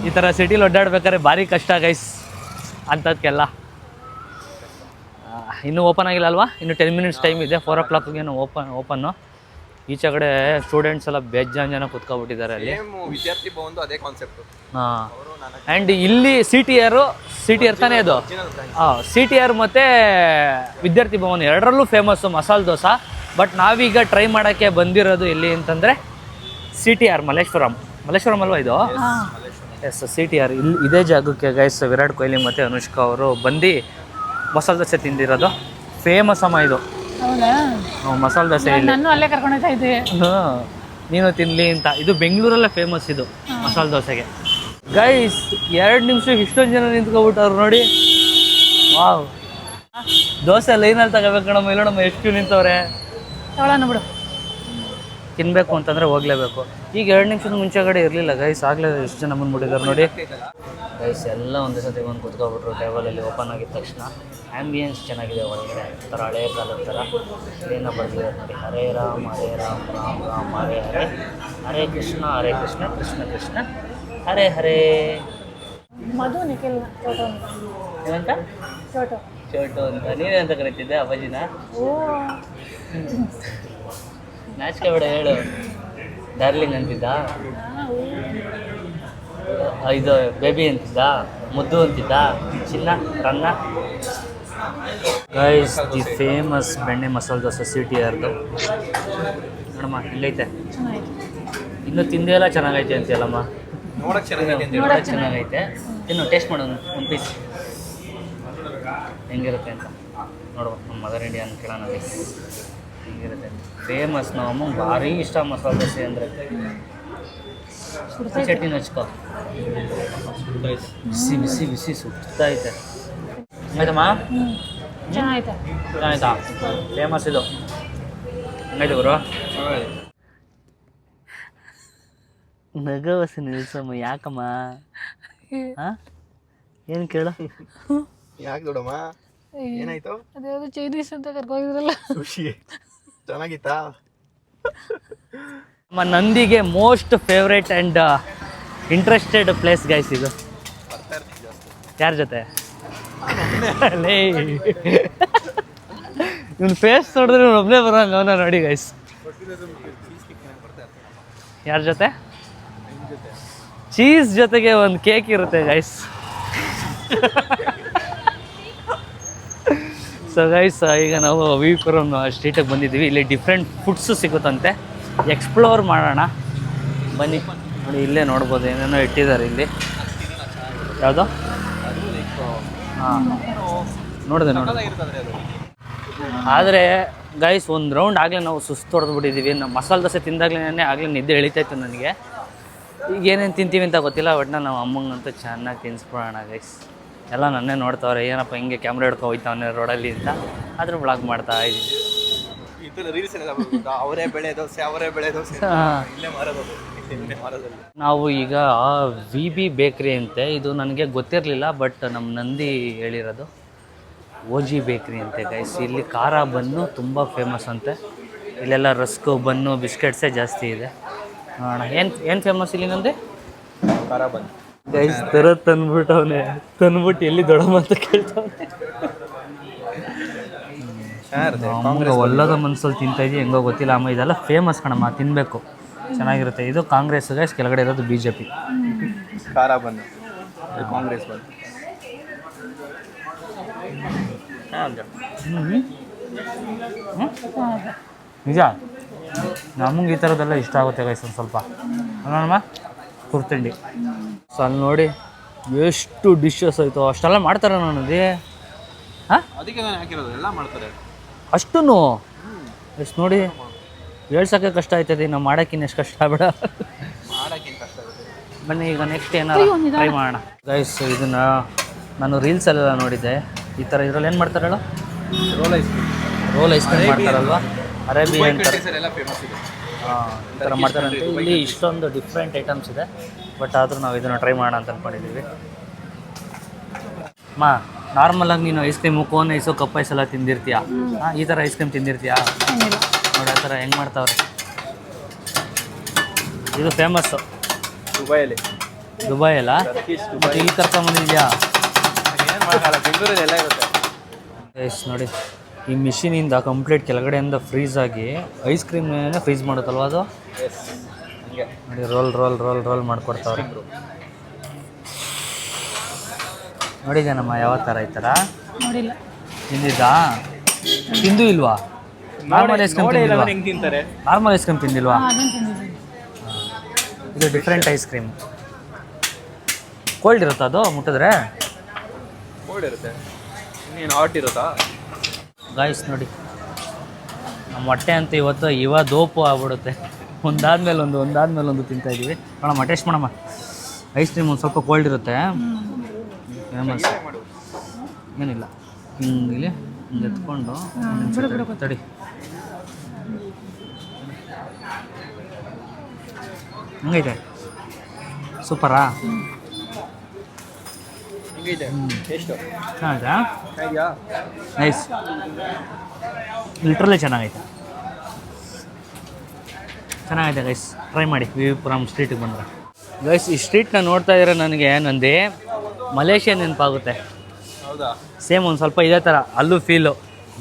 ಈ ಥರ ಸಿಟಿಲಿ ಒಡ್ಡಾಡ್ಬೇಕಾದ್ರೆ ಭಾರಿ ಕಷ್ಟ ಗೈಸ್ ಅಂಥದ್ಕೆಲ್ಲ. ಇನ್ನೂ ಓಪನ್ ಆಗಿಲ್ಲ ಅಲ್ವಾ? ಇನ್ನು 10 minutes ಟೈಮ್ ಇದೆ. 4 o'clockಗೇನು ಓಪನ್ನು. ಈಚೆ ಕಡೆ ಸ್ಟೂಡೆಂಟ್ಸ್ ಎಲ್ಲ ಬೇಜಾನ್ ಜನ ಕೂತ್ಕೊಬಿಟ್ಟಿದ್ದಾರೆ ಅಲ್ಲಿ. ವಿದ್ಯಾರ್ಥಿ ಭವನದು ಅದೇ ಕಾನ್ಸೆಪ್ಟ್. ಹಾಂ, ಆ್ಯಂಡ್ ಇಲ್ಲಿ CTR ತಾನೇ ಅದು. ಹಾಂ, CTR ಮತ್ತು ವಿದ್ಯಾರ್ಥಿ ಭವನ ಎರಡರಲ್ಲೂ ಫೇಮಸ್ಸು ಮಸಾಲೆ ದೋಸೆ. ಬಟ್ ನಾವೀಗ ಟ್ರೈ ಮಾಡೋಕ್ಕೆ ಬಂದಿರೋದು ಎಲ್ಲಿ ಅಂತಂದರೆ CTR ಮಲ್ಲೇಶ್ವರಂ ಅಲ್ವಾ ಇದು? Yes, CTR. ಇಲ್ಲಿ ಇದೇ ಜಾಗಕ್ಕೆ ಗೈಸ್ ವಿರಾಟ್ ಕೊಹ್ಲಿ ಮತ್ತು ಅನುಷ್ಕಾ ಅವರು ಬಂದು ಮಸಾಲೆ ದೋಸೆ ತಿಂದಿರೋದು. ಫೇಮಸ್ ಅಮ್ಮ ಇದು. ಹೌದಾ? ಮಸಾಲೆ ದೋಸೆ ಇಲ್ಲಿ. ನಾನು ಅಲ್ಲೇ ಕರ್ಕೊಂಡು ಹೋಗ್ತಾ ಇದ್ದೆ. ಹಾಂ, ನೀನು ತಿನ್ನಲಿ ಅಂತ. ಇದು ಬೆಂಗಳೂರಲ್ಲೇ ಫೇಮಸ್ ಇದು ಮಸಾಲೆ ದೋಸೆಗೆ. ಗೈಸ್ 2 ನಿಮಿಷಕ್ಕೆ ಇಷ್ಟೊಂದು ಜನ ನಿಂತ್ಕೊಬಿಟ್ಟವ್ರು ನೋಡಿ. ವಾವ್, ದೋಸೆ ಲೈನಲ್ಲಿ ತಗೋಬೇಕು ಕಣಮ್ಮ. ಇಲ್ಲ ನಮ್ಮ ಎಷ್ಟು ನಿಂತವ್ರೆ. ತಗೊಳ್ಳೋಣ ಬಿಡು. ತಿನ್ನಬೇಕು ಅಂತಂದರೆ ಹೋಗಲೇಬೇಕು. ಈಗ 2 ನಿಮಿಷದ ಮುಂಚೆಗಡೆ ಇರಲಿಲ್ಲ ಗೈಸ್, ಆಗಲೇ ಎಷ್ಟು ಜನ ಬಂದ್ಬಿಟ್ಟಿದ್ದಾರೆ ನೋಡಿ. ಗೈಸ್ ಎಲ್ಲ ಒಂದೇ ಸತಿ ಬಂದು ಕೂತ್ಕೊಬಿಟ್ರು ಟೇಬಲಲ್ಲಿ. ಓಪನ್ ಆಗಿದ ತಕ್ಷಣ ಆ್ಯಂಬಿಯನ್ಸ್ ಚೆನ್ನಾಗಿದೆ ಒಳಗಡೆ. ಥರ ಹಳೆಯ ಕಾಲದ ಥರ ಏನೋ ಬರ್ತಿದ್ದಾರೆ ನೋಡಿ. ಹರೇ ರಾಮ್ ರಾಮ್ ರಾಮ್ ಹರೇ ಹರೇ, ಹರೇ ಕೃಷ್ಣ ಕೃಷ್ಣ ಕೃಷ್ಣ ಹರೇ ಹರೇ. ಮಧು ನಿಖಿಲ್ ಚೋಟು ಅಂತ. ಏನಂತ? ಚೋಟು ಅಂತ. ನೀನೇ ಅಂತ ಕರೀತಿದ್ದೆ ಅಪ್ಪಾಜಿನ? ಓ, ನಾಚಿಕೆ ಬೇಡ, ಹೇಳು. ಡಾರ್ಲಿಂಗ್ ಅಂತಿದ್ದ? ಇದು ಬೇಬಿ ಅಂತಿದ್ದ? ಮುದ್ದು ಅಂತಿದ್ದ? ಚಿನ್ನ ರನ್ನ. ಗೈಸ್ ದಿ ಫೇಮಸ್ ಬೆಣ್ಣೆ ಮಸಾಲೆ ದೋಸೆ CTRದು. ನೋಡಮ್ಮ ಇಲ್ಲೈತೆ, ಚೆನ್ನಾಗಿದೆ. ಇನ್ನೂ ತಿಂದೇ ಎಲ್ಲ ಚೆನ್ನಾಗೈತೆ ಅಂತೀಯಲ್ಲಮ್ಮ. ನೋಡಕ್ ಚೆನ್ನಾಗೈತೆ ಅಂತ ನೋಡೋಕೆ ಚೆನ್ನಾಗೈತೆ. ಇನ್ನು ಟೇಸ್ಟ್ ಮಾಡೋಣ ಒಂದು ಪೀಸ್ ಹೆಂಗಿರುತ್ತೆ ಅಂತ ನೋಡುವ. ನಮ್ಮ ಮದರ್ ಇಂಡಿಯನ್ ಕೇಳೋಣ guys. ಹೆಂಗಿರುತ್ತೆ ಫೇಮಸ್. ನಮ್ಮ ಅಮ್ಮಂಗೆ ಭಾರಿ ಇಷ್ಟ ಮಸಾಲೆ ದೋಸೆ ಅಂದರೆ. ಚಟ್ನಿ ಹಚ್ಕೋ, ಬಿಸಿ ಬಿಸಿ ಬಿಸಿ ಸುತ್ತೈತೆ. ಆಯ್ತಮ್ಮ, ಚೆನ್ನಾಗೈತೆ. ಆಯ್ತಾ? ಫೇಮಸ್ ಇದು. ಹಂಗೈತೆ ಗುರು. ನಗವಸಿ ನಿಲ್ಸಮ್ಮ, ಯಾಕಮ್ಮ? ಹಾಂ ಏನು ಕೇಳು? ಯಾಕೆ ದೊಡ್ಡಮ್ಮ, ಏನಾಯ್ತು? ಅದ್ಯಾವುದು ಚೈನೀಸ್ ಅಂತ ಕರ್ಕೋಗಿದ್ರಲ್ಲ, ಖುಷಿ ಚೆನ್ನಾಗಿತ್ತಾ? ನಮ್ಮ ನಂದಿಗೆ most favourite and interested place guys ಇದು. ಯಾರ ಜೊತೆ? ಇವನು ಫೇಸ್ ನೋಡಿದ್ರೆ ಇವನು ಒಬ್ಬನೇ ಬರೋಂಗ ಅವನ ನೋಡಿ ಗೈಸ್. ಯಾರ ಜೊತೆ? ಚೀಸ್ ಜೊತೆಗೆ ಒಂದು ಕೇಕ್ ಇರುತ್ತೆ ಗೈಸ್. ಸೊ ಗೈಸ್, ಈಗ ನಾವು ವಿಪುರಂ ಸ್ಟ್ರೀಟಿಗೆ ಬಂದಿದ್ದೀವಿ. ಇಲ್ಲಿ ಡಿಫ್ರೆಂಟ್ ಫುಡ್ಸು ಸಿಗುತ್ತಂತೆ, ಎಕ್ಸ್ಪ್ಲೋರ್ ಮಾಡೋಣ ಬನ್ನಿ. ನೋಡಿ ಇಲ್ಲೇ ನೋಡ್ಬೋದು, ಏನೇನೋ ಇಟ್ಟಿದ್ದಾರೆ ಇಲ್ಲಿ. ಯಾವುದು? ಹಾಂ ನೋಡಿದೆ ಆದರೆ ಗೈಸ್, ಒಂದು ರೌಂಡ್ ಆಗಲೇ ನಾವು ಸುಸ್ತು ಹೊಡೆದ್ಬಿಟ್ಟಿದ್ದೀವಿ. ನಾವು ಮಸಾಲೆ ದೋಸೆ ತಿಂದಾಗಲೇ ಆಗಲೇ ನಿದ್ದೆ ಎಳಿತಾಯಿತ್ತು ನನಗೆ. ಈಗ ಏನೇನು ತಿಂತೀವಿ ಅಂತ ಗೊತ್ತಿಲ್ಲ, ಒಟ್ಟಿನ ನಾವು ಅಮ್ಮಂಗಂತೂ ಚೆನ್ನಾಗಿ ತಿನ್ನಿಸ್ಬಿಡೋಣ ಗೈಸ್. ಎಲ್ಲ ನನ್ನೇ ನೋಡ್ತಾವ್ರೆ, ಏನಪ್ಪ ಹಿಂಗೆ ಕ್ಯಾಮ್ರಾ ಹಿಡ್ಕೊ ಹೋಯ್ತಾವನೆ ರೋಡಲ್ಲಿ ಅಂತ. ಆದರೂ ಬ್ಲಾಗ್ ಮಾಡ್ತಾ ಇದ್ದೀನಿ. ರೀಲ್ಸ್ ಅವರೇ ಬೆಳೆ ದೋಸೆ, ಅವರೇ ಬೆಳೆ ದೋಸೆ ಇಲ್ಲೇ ಮಾರೋದು. ನಾವು ಈಗ VB ಬೇಕ್ರಿ ಅಂತೆ. ಇದು ನನಗೆ ಗೊತ್ತಿರಲಿಲ್ಲ, ಬಟ್ ನಮ್ಮ ನಂದಿ ಹೇಳಿರೋದು. OG ಬೇಕ್ರಿ ಅಂತೆ ಗೈಸ್. ಇಲ್ಲಿ ಖಾರ ಬನ್ನು ತುಂಬ ಫೇಮಸ್ ಅಂತೆ. ಇಲ್ಲೆಲ್ಲ ರಸ್ಕು, ಬನ್ನು, ಬಿಸ್ಕೆಟ್ಸೇ ಜಾಸ್ತಿ ಇದೆ. ನೋಡೋಣ ಏನು ಫೇಮಸ್ ಇಲ್ಲಿ ನಂದೆ. ಖಾರ ಬಂದು ಗೈಸ್ ತಂದ್ಬಿಟ್ಟವನೆ, ತಂದ್ಬಿಟ್ಟು ಎಲ್ಲಿ ದೊಡ್ಡಮ್ಮ ಅಂತ ಕೇಳ್ತಾವನೆ. ಅಮ್ಮಂಗೆ ಒಲ್ಲದ ಮನ್ಸಲ್ಲಿ ತಿಂತಾಯಿದ್ವಿ, ಹೆಂಗೋ ಗೊತ್ತಿಲ್ಲ. ಅಮ್ಮ ಇದೆಲ್ಲ ಫೇಮಸ್ ಕಣಮ್ಮ, ತಿನ್ನಬೇಕು, ಚೆನ್ನಾಗಿರುತ್ತೆ. ಇದು ಕಾಂಗ್ರೆಸ್ ಗೈಸ್, ಕೆಳಗಡೆ ಇರೋದು BJP. ಖಾರ ಬಂದು ಕಾಂಗ್ರೆಸ್ ಬಂದು. ನಿಜ, ನಮಗೆ ಈ ಥರದ್ದೆಲ್ಲ ಇಷ್ಟ ಆಗುತ್ತೆ ಗೈಸ್ ಒಂದು ಸ್ವಲ್ಪ. ನೋಡಮ್ಮ ಕುರ್ತಿಂಡಿ. ಸೊ ಅಲ್ಲಿ ನೋಡಿ ಎಷ್ಟು ಡಿಶಸ್ ಆಯಿತು, ಅಷ್ಟೆಲ್ಲ ಮಾಡ್ತಾರೆ ನನಗೆ. ಹಾಂ, ಅದಕ್ಕೆ ನಾನು ಹಾಕಿರೋದು, ಎಲ್ಲ ಮಾಡ್ತಾರೆ ಅಷ್ಟೂ ಎಷ್ಟು ನೋಡಿ, ಹೇಳ್ಸೋಕ್ಕೆ ಕಷ್ಟ ಆಯ್ತದೆ. ನಾವು ಮಾಡೋಕ್ಕಿನ್ನ ಎಷ್ಟು ಕಷ್ಟ ಬೇಡ. ಮಾಡೋಕ್ಕಿಂತ ಕಷ್ಟ ಆಗುತ್ತೆ. ಬನ್ನಿ ಈಗ ನೆಕ್ಸ್ಟ್ ಏನಾರು ಟ್ರೈ ಮಾಡೋಣ ಗೈಸ್. ಇದನ್ನು ನಾನು ರೀಲ್ಸಲ್ಲೆಲ್ಲ ನೋಡಿದ್ದೆ. ಈ ಥರ ಇದ್ರಲ್ಲಿ ಏನು ಮಾಡ್ತಾರೆ ಹೇಳು? ರೋಲ್ ಐಸ್ ಕ್ರೀಮ್ ಮಾಡ್ತಾರಲ್ವ, ಅರೇಬಿಯನ್ ಥರ. ಎಲ್ಲ ಫೇಮಸ್ ಇದೆ. ಹಾಂ, ಈ ಥರ ಮಾಡ್ತಾರೆ ಅಂತ. ಇಲ್ಲಿ ಇಷ್ಟೊಂದು ಡಿಫ್ರೆಂಟ್ ಐಟಮ್ಸ್ ಇದೆ, ಬಟ್ ಆದರೂ ನಾವು ಇದನ್ನು ಟ್ರೈ ಮಾಡೋಣ ಅಂತ ಅಂದ್ಕೊಂಡಿದ್ದೀವಿ. ನಾರ್ಮಲಾಗಿ ನೀನು ice cream, cone ice, cup ice ಎಲ್ಲ ತಿಂದಿರ್ತೀಯ. ಹಾಂ, ಈ ಥರ ಐಸ್ ಕ್ರೀಮ್ ತಿಂದಿರ್ತೀಯಾ? ನೋಡಿ ಆ ಥರ ಹೆಂಗೆ ಮಾಡ್ತಾವ್ರೆ. ಇದು ಫೇಮಸ್ಸು ದುಬೈಯಲ್ಲಿ. ದುಬೈಯಲ್ಲ? ಮತ್ತು ಇಲ್ಲಿ ಕರ್ಕೊಂಬಂದಿದ್ಯಾ? ಏನು ಮಾಡೋಲ್ಲ, ಬೆಂಗಳೂರಲ್ಲಿ ಎಲ್ಲ ಇರುತ್ತೆ. ಎಸ್ ನೋಡಿ, ಈ ಮಿಷಿನಿಂದ ಕಂಪ್ಲೀಟ್ ಕೆಳಗಡೆಯಿಂದ ಫ್ರೀಸ್ ಆಗಿ ಐಸ್ ಕ್ರೀಮ್ನೇ ಫ್ರೀಸ್ ಮಾಡುತ್ತಲ್ವ ಅದು. ಹಂಗೆ ನೋಡಿ ರೋಲ್ ರೋಲ್ ರೋಲ್ ರೋಲ್ ಮಾಡ್ಕೊಡ್ತಾವ್ರೆ. ನೋಡಿದ್ದೇನಮ್ಮ ಯಾವ ಥರ ಈ ಥರ? ನೋಡಿಲ್ಲ. ತಿಂದಿದ್ದಾ? ತಿಂದು ಇಲ್ವಾ? ನಾರ್ಮಲ್ ಐಸ್ ಕ್ರೀಮ್ ತಿಂದಿಲ್ವಾ? ಹೆಂಗೆ ತಿಂತಾರೆ? ನಾರ್ಮಲ್ ಐಸ್ ಕ್ರೀಮ್ ತಿಂದಿಲ್ವಾ? ಅದನ್ನು ತಿಂದಿದ್ದೀನಿ. ಇದು ಡಿಫ್ರೆಂಟ್ ಐಸ್ ಕ್ರೀಮ್. ಕೋಲ್ಡ್ ಇರುತ್ತಾ ಅದು ಮುಟ್ಟಿದ್ರೆ? ಕೋಲ್ಡ್ ಇರುತ್ತೆ. ಇನ್ನೇನು ಹಾಟ್ ಇರುತ್ತಾ? ಗಾಯ್ಸ್ ನೋಡಿ, ನಮ್ಮ ಹೊಟ್ಟೆ ಅಂತ ಇವತ್ತು ದೋಪು ಆಗ್ಬಿಡುತ್ತೆ. ಒಂದಾದ್ಮೇಲೆ ಒಂದು ತಿಂತಾಯಿದ್ದೀವಿ. ನೋಡಮ್ಮ ಟೇಸ್ಟ್ ಮಾಡಮ್ಮ. ಐಸ್ ಕ್ರೀಮ್ ಒಂದು ಸ್ವಲ್ಪ ಕೋಲ್ಡ್ ಇರುತ್ತೆ, ಫೇಮಸ್. ಏನಿಲ್ಲ, ಹಿಂಗೆ ಎತ್ಕೊಂಡು ತಡಿ. ಹಂಗೈತೆ, ಸೂಪರಾ? ಹಿಂಗೈತೆ ಟೇಸ್ಟು. ಚೆನ್ನಾಗಿದಾ? ಹೇಗಿಯಾ? ನೈಸ್, ಲಿಟ್ರಲಿ ಚೆನ್ನಾಗೈತೆ. ಚೆನ್ನಾಗೈತೆ ಗೈಸ್, ಟ್ರೈ ಮಾಡಿ ವಿಪುರಂ ಸ್ಟ್ರೀಟಿಗೆ ಬಂದರೆ. ಗೈಸ್, ಈ ಸ್ಟ್ರೀಟ್ನ ನೋಡ್ತಾ ಇದ್ರೆ ನನಗೆ ನಂದೇ ಮಲೇಷ್ಯಾ ನೆನಪಾಗುತ್ತೆ. ಹೌದಾ? ಸೇಮ್ ಒಂದು ಸ್ವಲ್ಪ ಇದೇ ಥರ ಅಲ್ಲೂ ಫೀಲು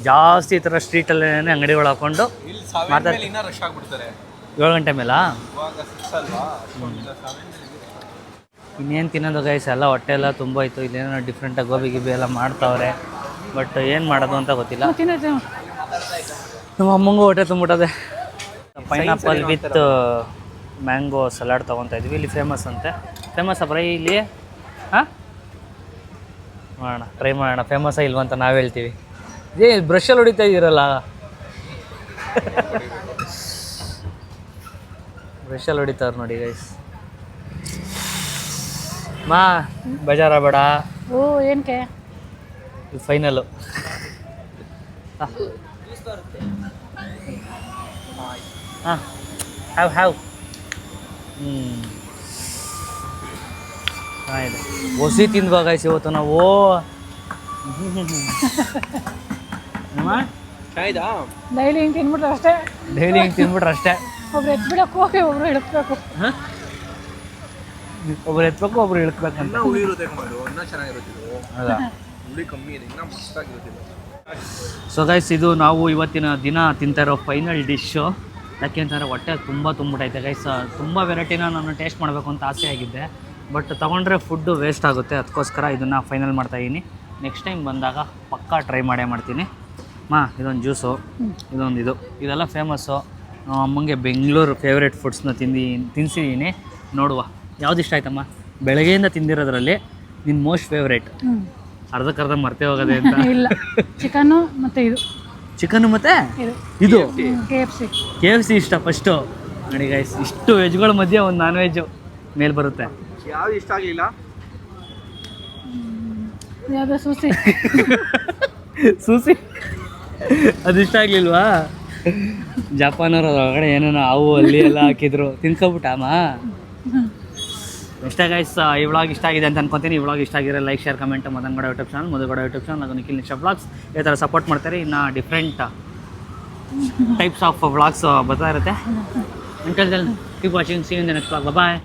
ಜಾಸ್ತಿ. ಈ ಥರ ಸ್ಟ್ರೀಟಲ್ಲೇ ಅಂಗಡಿಗಳು ಹಾಕ್ಕೊಂಡು ಇಲ್ಲಿ 7 ಮೇಲೆ ಇನ್ನೂ ರಶ್ ಆಗಿಬಿಡ್ತಾರೆ. 7 ಗಂಟೆ ಮೇಲಾ? ಇವಾಗ 6 ಅಲ್ವಾ? ಇನ್ನೇನು ತಿನ್ನೋದು ಗೈಸ್, ಎಲ್ಲ ಹೊಟ್ಟೆ ಎಲ್ಲ ತುಂಬ ಇತ್ತು. ಇಲ್ಲೇನೋ ಡಿಫ್ರೆಂಟಾಗಿ ಗೋಬಿ ಗಿಬಿ ಎಲ್ಲ ಮಾಡ್ತಾವ್ರೆ, ಬಟ್ ಏನು ಮಾಡೋದು ಅಂತ ಗೊತ್ತಿಲ್ಲ. ತಿನ್ನೋದು ನಮ್ಮ ಅಮ್ಮಂಗೂ ಹೊಟ್ಟೆ ತುಂಬಿಟ್ಟದೆ. ಪೈನಾಪಲ್ ವಿತ್ ಮ್ಯಾಂಗೋ ಸಲಾಡ್ ತೊಗೊತಾ ಇದ್ವಿ. ಇಲ್ಲಿ ಫೇಮಸ್ ಅಂತೆ. ಫೇಮಸ್ ಬ್ರೈ ಇಲ್ಲಿ? ಹಾಂ, ಮಾಡೋಣ, ಟ್ರೈ ಮಾಡೋಣ. ಫೇಮಸ್ಸಾ ಇಲ್ವಾ ಅಂತ ನಾವು ಹೇಳ್ತೀವಿ. ಬ್ರಷಲ್ಲಿ ಹೊಡಿತಾ ಇದ್ದೀರಲ್ಲ. ಬ್ರಷಲ್ಲಿ ಹೊಡಿತಾವ್ರು ನೋಡಿ ಗೈಸ್. ಮಾ ಬೇಜಾರ ಬೇಡ, ಓ ಏನಕ್ಕೆ? ಇದು ಫೈನಲ್ಲು. ಹಾಂ, ಹ್ಯಾವ್ ಆಯ್ತು. ಒಸಿ ತಿಂದ್ವಾ ಗೈಸ್ ಇವತ್ತು ನಾವು. ಡೈಲಿ ಹಿಂಗೆ ತಿನ್ಬಿಟ್ರೆ ಅಷ್ಟೇ. ಡೈಲಿ ಹಿಂಗೆ ತಿಂದ್ಬಿಟ್ರೆ ಅಷ್ಟೇ. ಒಬ್ರು ಎತ್ಬಿಡಕ್ಕೆ ಹೋಗಿ ಒಬ್ರು ಇಳಿಸ್ಬೇಕು. ಒಬ್ರು ಎತ್ಬೇಕು, ಒಬ್ರು ಇಳ್ಕ್ಬೇಕಂತ. ಹುಳಿ ಇರುತ್ತೆ ಇನ್ನೂ ಚೆನ್ನಾಗಿರುತ್ತೆ ಇದು. ಹೌದಾ? ಹುಳಿ ಕಮ್ಮಿ ಇದೆ, ಇನ್ನೂ ಮಸ್ತಾಗಿರುತ್ತೆ. ಸೊ ಗೈಸ್, ಇದು ನಾವು ಇವತ್ತಿನ ದಿನ ತಿಂತಾ ಇರೋ ಫೈನಲ್ ಡಿಶ್ಶು. ಯಾಕೆಂತಂದರೆ ಹೊಟ್ಟೆ ತುಂಬ ತುಂಬಿಟ್ಟೈತೆ ಗೈಸ್. ತುಂಬ ವೆರೈಟಿನ ನಾನು ಟೇಸ್ಟ್ ಮಾಡಬೇಕು ಅಂತ ಆಸೆ ಆಗಿದ್ದೆ, ಬಟ್ ತೊಗೊಂಡ್ರೆ ಫುಡ್ಡು ವೇಸ್ಟ್ ಆಗುತ್ತೆ. ಅದಕ್ಕೋಸ್ಕರ ಇದನ್ನು ಫೈನಲ್ ಮಾಡ್ತಾಯಿದ್ದೀನಿ. ನೆಕ್ಸ್ಟ್ ಟೈಮ್ ಬಂದಾಗ ಪಕ್ಕಾ ಟ್ರೈ ಮಾಡೇ ಮಾಡ್ತೀನಿ. ಇದೊಂದು ಜ್ಯೂಸು, ಇದೆಲ್ಲ ಫೇಮಸ್ಸು. ಅಮ್ಮಂಗೆ ಬೆಂಗಳೂರು ಫೇವ್ರೇಟ್ ಫುಡ್ಸ್ನ ತಿನ್ಸಿದ್ದೀನಿ. ನೋಡುವ ಯಾವ್ದು ಇಷ್ಟ ಆಯ್ತಮ್ಮ ಬೆಳಗ್ಗೆಯಿಂದ ತಿಂದಿರೋದ್ರಲ್ಲಿ ನಿನ್ನ ಮೋಸ್ಟ್ ಫೇವ್ರೇಟ್? ಅರ್ಧಕ್ಕರ್ಧ ಮರ್ತೇ ಹೋಗೋದೆ ಅಂತ. ಇಲ್ಲ, ಚಿಕನ್ನು ಮತ್ತು ಇದು ಚಿಕನ್ನು ಮತ್ತು ಇದು KFC ಇಷ್ಟ ಫಸ್ಟು. ನೋಡಿ ಗೈಸ್, ಇಷ್ಟು ವೆಜ್ಗಳ ಮಧ್ಯೆ ಒಂದು ನಾನ್ ವೆಜ್ಜು ಮೇಲೆ ಬರುತ್ತೆ. ಯಾವ್ದು ಇಷ್ಟ ಆಗಲಿಲ್ಲ? ಯಾವುದೋ ಸೂಸಿ. ಸೂಸಿ ಅದು ಇಷ್ಟ ಆಗಲಿಲ್ವಾ? ಜಪಾನವ್ರು ಒಳಗಡೆ ಏನೇನೋ ಹಾವು ಅಲ್ಲಿ ಎಲ್ಲ ಹಾಕಿದ್ರು, ತಿನ್ಕೊಬಿಟ್ಟಮ್ಮ. ಇಷ್ಟ ಗೈಸ್, ಈ ವ್ಲಾಗ್ ಇಷ್ಟ ಆಗಿದೆ ಅಂತ ಅನ್ಕೊತೀನಿ. ಈ ವ್ಲಾಗ್ ಇಷ್ಟ ಆಗಿರೋ like, share, comment. Madangowda YouTube channel, Madhugowda YouTube channel, ಹಾಗೂ ನಿಖಿಲ್ ನಿಶಾ ವ್ಲಾಗ್ಸ್ ಈ ಥರ ಸಪೋರ್ಟ್ ಮಾಡ್ತಾರೆ. ಇನ್ನು ಡಿಫ್ರೆಂಟ್ ಟೈಪ್ಸ್ ಆಫ್ ವ್ಲಾಗ್ಸ್ ಬರ್ತಾ ಇರುತ್ತೆ. Keep watching, see you in the next vlog. Bye.